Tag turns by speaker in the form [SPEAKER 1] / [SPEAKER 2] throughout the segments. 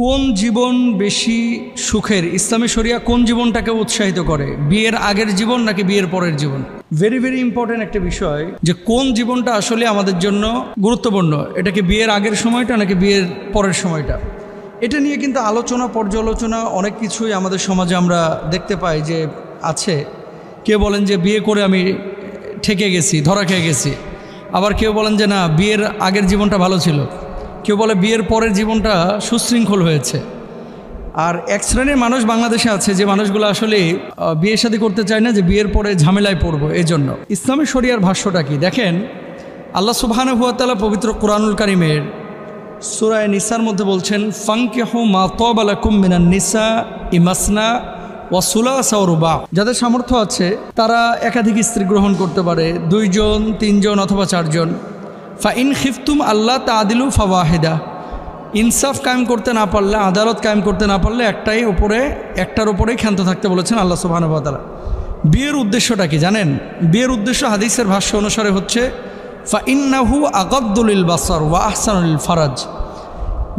[SPEAKER 1] কোন জীবন বেশি সুখের? ইসলামী শরিয়া কোন জীবনটাকে উৎসাহিত করে, বিয়ের আগের জীবন নাকি বিয়ের পরের জীবন? ভেরি ভেরি ইম্পর্টেন্ট একটা বিষয় যে কোন জীবনটা আসলে আমাদের জন্য গুরুত্বপূর্ণ, এটা কি বিয়ের আগের সময়টা নাকি বিয়ের পরের সময়টা? এটা নিয়ে কিন্তু আলোচনা পর্যালোচনা অনেক কিছুই আমাদের সমাজে আমরা দেখতে পাই যে আছে। কেউ বলেন যে বিয়ে করে আমি ঠেকে গেছি, ধরা খেয়ে গেছি। আবার কেউ বলেন যে না, বিয়ের আগের জীবনটা ভালো ছিল। কেউ বলে বিয়ের পরের জীবনটা সুশৃঙ্খল হয়েছে। আর এক শ্রেণীর মানুষ বাংলাদেশে আছে যে মানুষগুলো আসলে বিয়ে শাদী করতে চায় না, যে বিয়ের পরে ঝামেলায় পড়বো। এই জন্য ইসলামী শরিয়ার ভাষ্যটা কি দেখেন, আল্লাহ সুবহানাহু ওয়া তাআলা পবিত্র কুরআনুল কারীমের সূরা নিসার মধ্যে বলছেন, ফানকিহু মা তাবা লাকুম মিনান নিসা মাসনা ওয়া সুলাসা ওয়া রুবা। যাদের সামর্থ্য আছে তারা একাধিক স্ত্রী গ্রহণ করতে পারে, 2 জন 3 জন অথবা 4 জন। ফাইন খিফতুম আল্লাহ তাআদিলু ফাওয়াহিদা। ইনসাফ কায়েম করতে না পারলে, আদালত কায়েম করতে না পারলে একটার উপরেই ক্ষান্ত থাকতে বলেছেন আল্লাহ সুবহানাহু ওয়া তাআলা। বিয়ের উদ্দেশ্যটা কি জানেন? বিয়ের উদ্দেশ্য হাদিসের ভাষ্য অনুসারে হচ্ছে ফাইন্নাহু আগাদ্দু লিল বাসার ওয়া আহসানু লিল ফারাজ।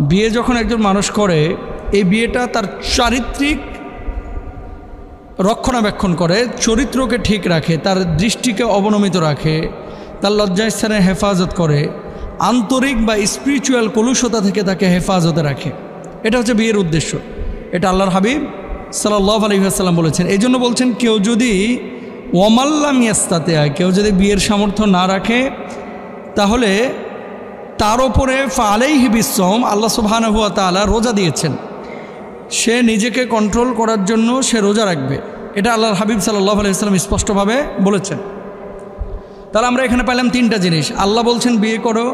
[SPEAKER 1] বিয়ে যখন একজন মানুষ করে, এই বিয়েটা তার চারিত্রিক রক্ষণাবেক্ষণ করে, চরিত্রকে ঠিক রাখে, তার দৃষ্টিকে অবনমিত রাখে, তার লজ্জাস্থানের হেফাজত করে, আন্তরিক বা স্পিরিচুয়াল কলুষতা থেকে তাকে হেফাজতে রাখে। এটা হচ্ছে বিয়ের উদ্দেশ্য। এটা আল্লাহর হাবিব সাল্লাল্লাহু আলাইহি ওয়াসাল্লাম বলেছেন। এই জন্য বলছেন, কেউ যদি ওয়ামাল্লাম ইয়াস্তাতিয়া, কেউ যদি বিয়ের সামর্থ্য না রাখে, তাহলে তার ওপরে ফালাইহি বিসসাওম, আল্লাহ সুবহানাহু ওয়া তাআলা রোজা দিয়েছেন। সে নিজেকে কন্ট্রোল করার জন্য সে রোজা রাখবে। এটা আল্লাহর হাবিব সাল্লাল্লাহু আলাইহি ওয়াসাল্লাম স্পষ্টভাবে বলেছেন। তাহলে আমরা এখানে পেলাম 3টা জিনিস। আল্লাহ বলছেন বিয়ে করো,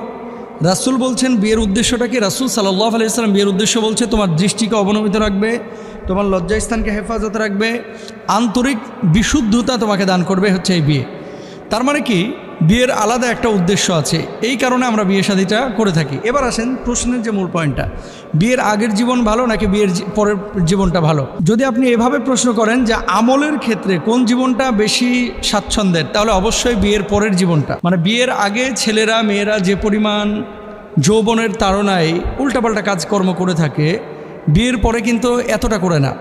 [SPEAKER 1] রাসূল বলছেন বিয়ের উদ্দেশ্যটা কি। রাসূল সাল্লাল্লাহু আলাইহি ওয়াসাল্লাম বিয়ের উদ্দেশ্য বলছে তোমার দৃষ্টিকে অবনমিত রাখবে, তোমার লজ্জাস্থানকে হেফাজত রাখবে, আন্তরিক বিশুদ্ধতা তোমাকে দান করবে, হচ্ছে এই বিয়ে। তার মানে কি, বিয়ের আলাদা একটা উদ্দেশ্য আছে। এই কারণে আমরা বিয়ে শাদীটা করে থাকি। এবার আসেন প্রশ্নের যে মূল পয়েন্টটা, বিয়ের আগের জীবন ভালো নাকি বিয়ের পরের জীবনটা ভালো? যদি আপনি এভাবে প্রশ্ন করেন যে আমলের ক্ষেত্রে কোন জীবনটা বেশি স্বাচ্ছন্দ্যের, তাহলে অবশ্যই বিয়ের পরের জীবনটা। মানে বিয়ের আগে ছেলেরা মেয়েরা যে পরিমাণ যৌবনের তাড়নায় উল্টাপাল্টা কাজকর্ম করে থাকে, বিয়ের পরে কিন্তু এতটা করে না।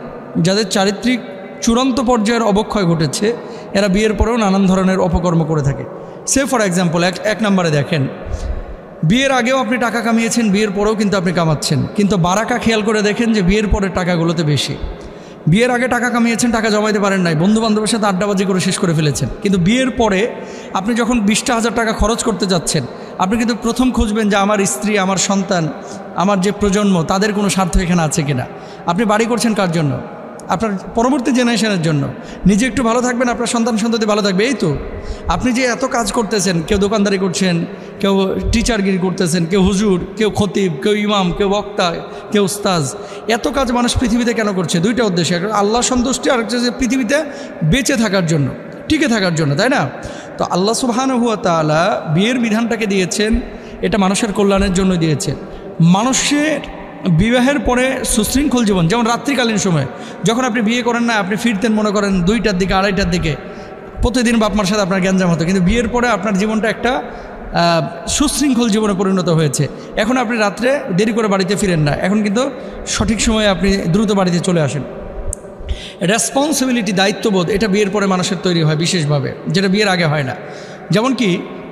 [SPEAKER 1] যাদের চারিত্রিক চূড়ান্ত পর্যায়ের অবক্ষয় ঘটেছে, এরা বিয়ের পরেও নানান ধরনের অপকর্ম করে থাকে। সে ফর এক্সাম্পল, এক নম্বরে দেখেন, বিয়ের আগেও আপনি টাকা কামিয়েছেন, বিয়ের পরেও কিন্তু আপনি কামাচ্ছেন, কিন্তু বারাকা খেয়াল করে দেখেন যে বিয়ের পরের টাকাগুলোতে বেশি। বিয়ের আগে টাকা কামিয়েছেন, টাকা জমাইতে পারেন নাই, বন্ধুবান্ধবের সাথে আড্ডাবাজি করে শেষ করে ফেলেছেন, কিন্তু বিয়ের পরে আপনি যখন 20,000 টাকা খরচ করতে যাচ্ছেন, আপনি কিন্তু প্রথম খুঁজবেন যে আমার স্ত্রী, আমার সন্তান, আমার যে প্রজন্ম, তাদের কোনো স্বার্থ এখানে আছে কিনা। আপনি বাড়ি করছেন কার জন্য? আপনার পরবর্তী জেনারেশনের জন্য। নিজে একটু ভালো থাকবেন, আপনার সন্তান সন্ততি ভালো থাকবে। এই তো আপনি যে এত কাজ করতেছেন, কেউ দোকানদারি করছেন, কেউ টিচারগিরি করতেছেন, কেউ হুজুর, কেউ খতিব, কেউ ইমাম, কেউ বক্তা, কেউ উস্তাজ। এত কাজ মানুষ পৃথিবীতে কেন করছে? 2টা উদ্দেশ্য, একটা আল্লাহ সন্তুষ্টি, আর একটা যে পৃথিবীতে বেঁচে থাকার জন্য, টিকে থাকার জন্য, তাই না? তো আল্লাহ সুবহানাহু ওয়া তাআলা বিয়ের বিধানটাকে দিয়েছেন, এটা মানুষের কল্যাণের জন্য দিয়েছেন। মানুষের বিবাহের পরে সুশৃঙ্খল জীবন, যেমন রাত্রিকালীন সময় যখন আপনি বিয়ে করেন না, আপনি ফিরতেন মনে করেন 2টার দিকে, 2:30টার দিকে, প্রতিদিন বাপমার সাথে আপনার গ্যাঞ্জাম হতো, কিন্তু বিয়ের পরে আপনার জীবনটা একটা সুশৃঙ্খল জীবনে পরিণত হয়েছে। এখন আপনি রাত্রে দেরি করে বাড়িতে ফিরেন না, এখন কিন্তু সঠিক সময়ে আপনি দ্রুত বাড়িতে চলে আসেন। রেসপন্সিবিলিটি, দায়িত্ববোধ, এটা বিয়ের পরে মানুষের তৈরি হয় বিশেষভাবে, যেটা বিয়ের আগে হয় না। যেমন কি,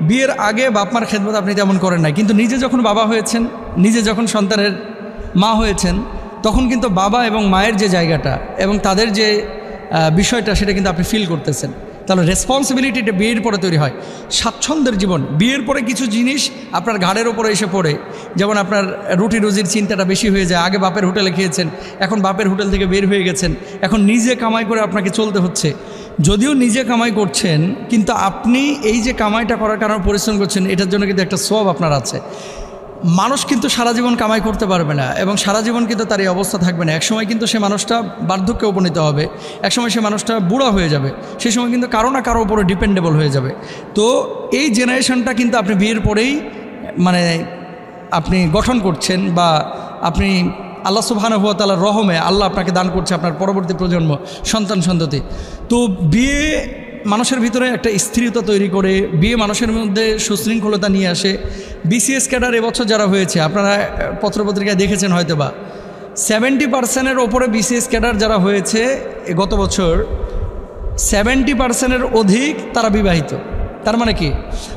[SPEAKER 1] বিয়ের আগে বাপমার খেদমত আপনি তেমন করেন নাই, কিন্তু নিজে যখন বাবা হয়েছেন, নিজে যখন সন্তানের মা হয়েছেন, তখন কিন্তু বাবা এবং মায়ের যে জায়গাটা এবং তাদের যে বিষয়টা, সেটা কিন্তু আপনি ফিল করতেছেন। তাহলে রেসপন্সিবিলিটিটা বিয়ের পরে তৈরি হয়। স্বাচ্ছন্দ্যের জীবন, বিয়ের পরে কিছু জিনিস আপনার ঘাড়ের ওপরে এসে পড়ে। যেমন আপনার রুটি রুজির চিন্তাটা বেশি হয়ে যায়। আগে বাপের হোটেলে খেয়েছেন, এখন বাপের হোটেল থেকে বের হয়ে গেছেন, এখন নিজে কামাই করে আপনাকে চলতে হচ্ছে। যদিও নিজে কামাই করছেন, কিন্তু আপনি এই যে কামাইটা করার কারণে পরিশ্রম করছেন, এটার জন্য কিন্তু একটা সওয়াব আপনার আছে। মানুষ কিন্তু সারা জীবন কামাই করতে পারবে না, এবং সারা জীবন কিন্তু তার এই অবস্থা থাকবে না। একসময় কিন্তু সে মানুষটা বার্ধক্যে উপনীত হবে, একসময় সে মানুষটা বুড়া হয়ে যাবে, সেই সময় কিন্তু কারো না কারো উপরে ডিপেন্ডেবল হয়ে যাবে। তো এই জেনারেশনটা কিন্তু আপনি বিয়ের পরেই মানে আপনি গঠন করছেন, বা আপনি আল্লাহ সুবহানাহু ওয়া তাআলার রহমে আল্লাহ আপনাকে দান করছে আপনার পরবর্তী প্রজন্ম, সন্তান সন্ততি। তো বিয়ে মানুষের ভিতরে একটা স্থিরতা তৈরি করে, বিয়ে মানুষের মধ্যে সুশৃঙ্খলতা নিয়ে আসে। বিসিএস ক্যাডার এবছর যারা হয়েছে, আপনারা পত্রপত্রিকায় দেখেছেন হয়তো বা, 70%-এর ওপরে বিসিএস ক্যাডার যারা হয়েছে গত বছর 70%-এর অধিক তারা বিবাহিত। তার মানে কি,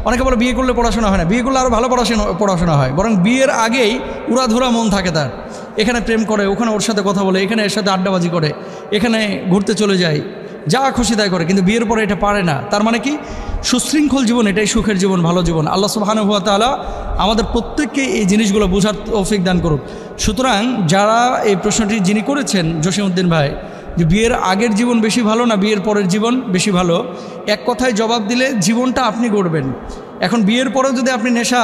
[SPEAKER 1] অনেকে বলে বিয়ে করলে পড়াশোনা হয় না, বিয়ে করলে আরও ভালো পড়াশোনা হয়, বরং বিয়ের আগেই উড়াধুরা মন থাকে তার, এখানে প্রেম করে, ওখানে ওর সাথে কথা বলে, এখানে এর সাথে আড্ডাবাজি করে, এখানে ঘুরতে চলে যায়, যা খুশি তাই করে, কিন্তু বিয়ের পরে এটা পারে না। তার মানে কি, সুশৃঙ্খল জীবন এটাই সুখের জীবন, ভালো জীবন। আল্লাহ সুবহানাহু ওয়া তাআলা আমাদের প্রত্যেককে এই জিনিসগুলো বোঝার তৌফিক দান করুক। সুতরাং যারা এই প্রশ্নটি যিনি করেছেন জসিমউদ্দিন ভাই, যে বিয়ের আগের জীবন বেশি ভালো না বিয়ের পরের জীবন বেশি ভালো, এক কথায় জবাব দিলে জীবনটা আপনি গড়বেন। এখন বিয়ের পরেও যদি আপনি নেশা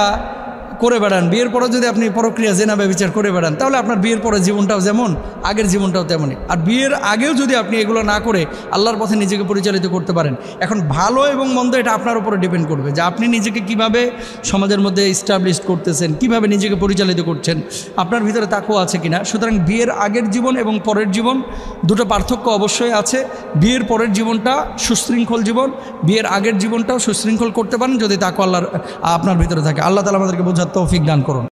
[SPEAKER 1] করে বেড়ান, বিয়ের পরেও যদি আপনি পরক্রিয়া জেনা ব্যভিচার করে বেড়ান, তাহলে আপনার বিয়ের পরের জীবনটাও যেমন আগের জীবনটাও তেমনই। আর বিয়ের আগেও যদি আপনি এগুলো না করে আল্লাহর পথে নিজেকে পরিচালিত করতে পারেন, এখন ভালো এবং মন্দ এটা আপনার উপরে ডিপেন্ড করবে যে আপনি নিজেকে কিভাবে সমাজের মধ্যে ইস্টাবলিশ করতেছেন, কিভাবে নিজেকে পরিচালিত করছেন, আপনার ভিতরে তাকওয়া আছে কিনা। সুতরাং বিয়ের আগের জীবন এবং পরের জীবন দুটো পার্থক্য অবশ্যই আছে। বিয়ের পরের জীবনটা সুশৃঙ্খল জীবন, বিয়ের আগের জীবনটাও সুশৃঙ্খল করতে পারেন যদি তাকওয়া আল্লাহর আপনার ভিতরে থাকে। আল্লাহ তাআলা আমাদেরকে বোঝার তৌফিক দান করুন।